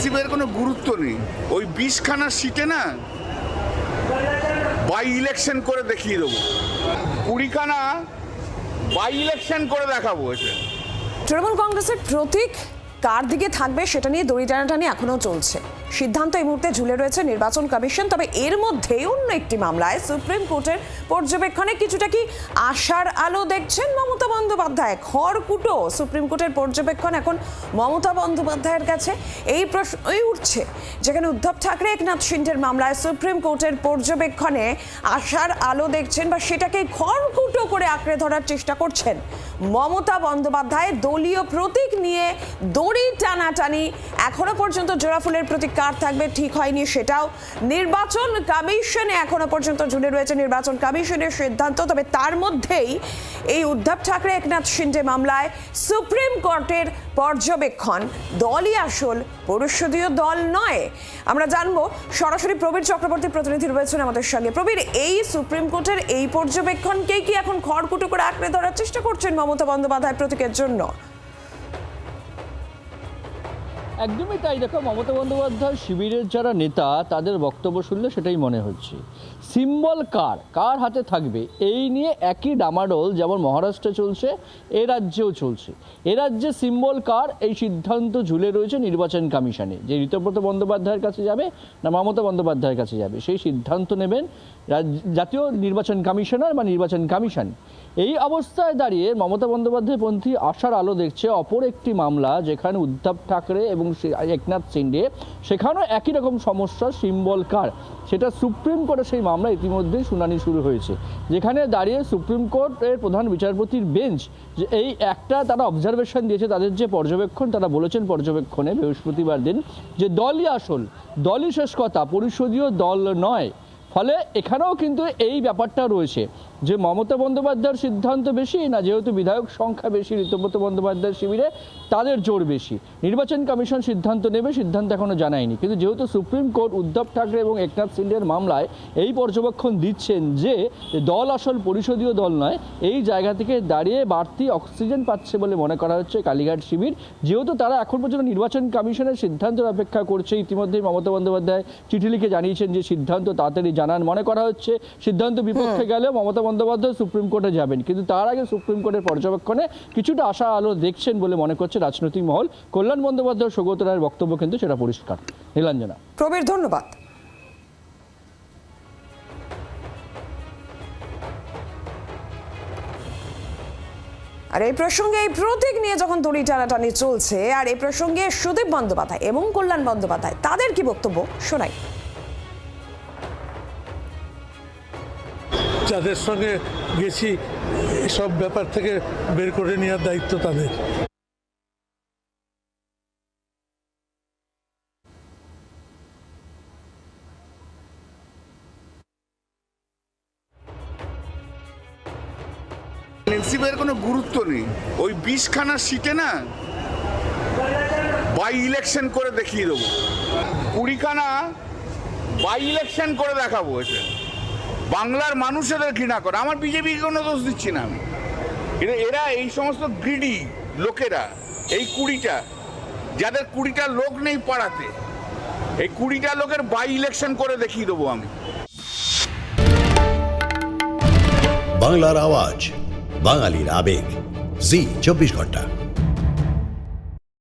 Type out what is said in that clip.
এনসিপির কোনো গুরুত্ব নেই। ওই 20খানা সিটে না বাই ইলেকশন করে দেখিয়ে দেবো, 20খানা বাই ইলেকশন করে দেখাবো। তৃণমূল কংগ্রেসের প্রতীক কার দিকে থাকবে সেটা নিয়ে দড়ি টানাটানি এখনো চলছে। সিদ্ধান্ত এই মুহূর্তে ঝুলে রয়েছে নির্বাচন কমিশন। তবে এর মধ্যে অন্য একটি মামলায় সুপ্রিম কোর্টের পর্যবেক্ষণে কিছুটা কি আশার আলো দেখছেন মমতা বন্দ্যোপাধ্যায়। খড়কুটো সুপ্রিম কোর্টের পর্যবেক্ষণ এখন মমতা বন্দ্যোপাধ্যায়ের কাছে। এই প্রশ্নই উঠছে, যেখানে উদ্ধব ঠাকরে একনাথ শিন্ডের মামলায় সুপ্রিম কোর্টের পর্যবেক্ষণে আশার আলো দেখছেন বা সেটাকে খড়কুটো করে আঁকড়ে ধরার চেষ্টা করছেন মমতা বন্দ্যোপাধ্যায়। দলীয় প্রতীক নিয়ে দড়ি টানাটানি এখনো পর্যন্ত জোড়াফুলের প্রতীক কার থাকবে ঠিক হয়নি, সেটাও নির্বাচন কমিশনে এখনো পর্যন্ত ঝুলে রয়েছে নির্বাচন কমিশনের সিদ্ধান্ত। তবে তার মধ্যেই এই উদ্ধব ঠাকরে একনাথ শিন্ডে মামলায় সুপ্রিম কোর্টের পর্যবেক্ষণ দলই আসল, পরিষদীয় দল নয়। আমরা জানবো, সরাসরি প্রবীর চক্রবর্তী প্রতিনিধি রয়েছেন আমাদের সঙ্গে। প্রবীর, এই সুপ্রিম কোর্টের এই পর্যবেক্ষণকেই কি এখন খড়কুটো করে আঁকড়ে ধরার চেষ্টা করছেন মমতা বন্দ্যোপাধ্যায় প্রতীকের জন্য? একদমই তাই। দেখো, মমতা বন্দ্যোপাধ্যায় শিবিরের যারা নেতা তাদের বক্তব্য শুনলে সেটাই মনে হচ্ছে। সিম্বল কার হাতে থাকবে এই নিয়ে একই ডামাডোল যেমন মহারাষ্ট্রে চলছে, এ রাজ্যেও চলছে। এ রাজ্যে সিম্বল কার এই সিদ্ধান্ত ঝুলে রয়েছে নির্বাচন কমিশনে, যে ঋতব্রত বন্দ্যোপাধ্যায়ের কাছে যাবে না মমতা বন্দ্যোপাধ্যায়ের কাছে যাবে সেই সিদ্ধান্ত নেবেন জাতীয় নির্বাচন কমিশনার বা নির্বাচন কমিশন। এই অবস্থায় দাঁড়িয়ে মমতা বন্দ্যোপাধ্যায়পন্থী আশার আলো দেখছে অপর একটি মামলা, যেখানে উদ্ধব ঠাকরে এবং একনাথ শিন্ডে, সেখানেও একই রকম সমস্যা, সিম্বল কার। সেটা সুপ্রিম কোর্টে সেই মামলা ইতিমধ্যেই শুনানি শুরু হয়েছে, যেখানে দাঁড়িয়ে সুপ্রিম কোর্টের প্রধান বিচারপতির বেঞ্চ যে এই একটা তারা অবজারভেশন দিয়েছে, তাদের যে পর্যবেক্ষণ, তারা বলেছেন পর্যবেক্ষণে বৃহস্পতিবার দিন যে দলই আসল, দলই শেষ কথা, পরিষদীয় দল নয়। ফলে এখানেও কিন্তু এই ব্যাপারটা রয়েছে যে মমতা বন্দ্যোপাধ্যায়ের সিদ্ধান্ত বেশি না, যেহেতু বিধায়ক সংখ্যা বেশি ঋতব্রত বন্দ্যোপাধ্যায়ের শিবিরে, তাদের জোর বেশি। নির্বাচন কমিশন সিদ্ধান্ত নেবে, সিদ্ধান্ত এখনো জানায়নি। কিন্তু যেহেতু সুপ্রিম কোর্ট উদ্ধব ঠাকরে এবং একনাথ শিন্ডের মামলায় এই পর্যবেক্ষণ দিচ্ছেন যে দল আসল, পরিষদীয় দল নয়, এই জায়গা থেকে দাঁড়িয়ে বাড়তি অক্সিজেন পাচ্ছে বলে মনে করা হচ্ছে কালীঘাট শিবির। যেহেতু তারা এখন পর্যন্ত নির্বাচন কমিশনের সিদ্ধান্তের অপেক্ষা করছে, ইতিমধ্যেই মমতা বন্দ্যোপাধ্যায় চিঠি লিখে জানিয়েছেন যে সিদ্ধান্ত তাড়াতাড়ি জানান। মনে করা হচ্ছে সিদ্ধান্ত বিপক্ষে গেলে মমতা বন্দ্যোপাধ্যায় সুপ্রিম কোর্টে যাবেন, কিন্তু তার আগে সুপ্রিম কোর্টের পর্যবেক্ষণে কিছুটা আশা আলো দেখছেন বলে মনে করছে রাজনৈতিক মহল। কল্যাণ বন্দ্যোপাধ্যায়, সৌগত রায়ের বক্তব্য কিন্তু সেটা পরিষ্কার। নীলাঞ্জনা। প্রবীর, ধন্যবাদ। আর এই প্রসঙ্গে, এই প্রতীক নিয়ে যখন দড়ি টানাটানি চলছে, আর এই প্রসঙ্গে সুদীপ বন্দ্যোপাধ্যায় এবং কল্যাণ বন্দ্যোপাধ্যায় তাদের কি বক্তব্য শোনাই। যাদের সঙ্গে গেছি সব ব্যাপার থেকে বের করে নেওয়ার দায়িত্ব তাদের। এনসিপির কোনো গুরুত্ব নেই। ওই 20খানা সিটে না বাই ইলেকশন করে দেখিয়ে দেবো, 20খানা বাই ইলেকশন করে দেখাবো। বাংলার মানুষ এদের ঘৃণা করে। আমার বিজেপিকে কোনো দোষ দিচ্ছি না আমি, কিন্তু এরা এই সমস্ত গ্রিডি লোকেরা, এই 20টা যাদের 20টা লোক নেই পাড়াতে, এই 20টা লোকের বাই ইলেকশন করে দেখিয়ে দেবো আমি। বাংলার আওয়াজ, বাঙালির আবেগ, জি 24 ঘন্টা।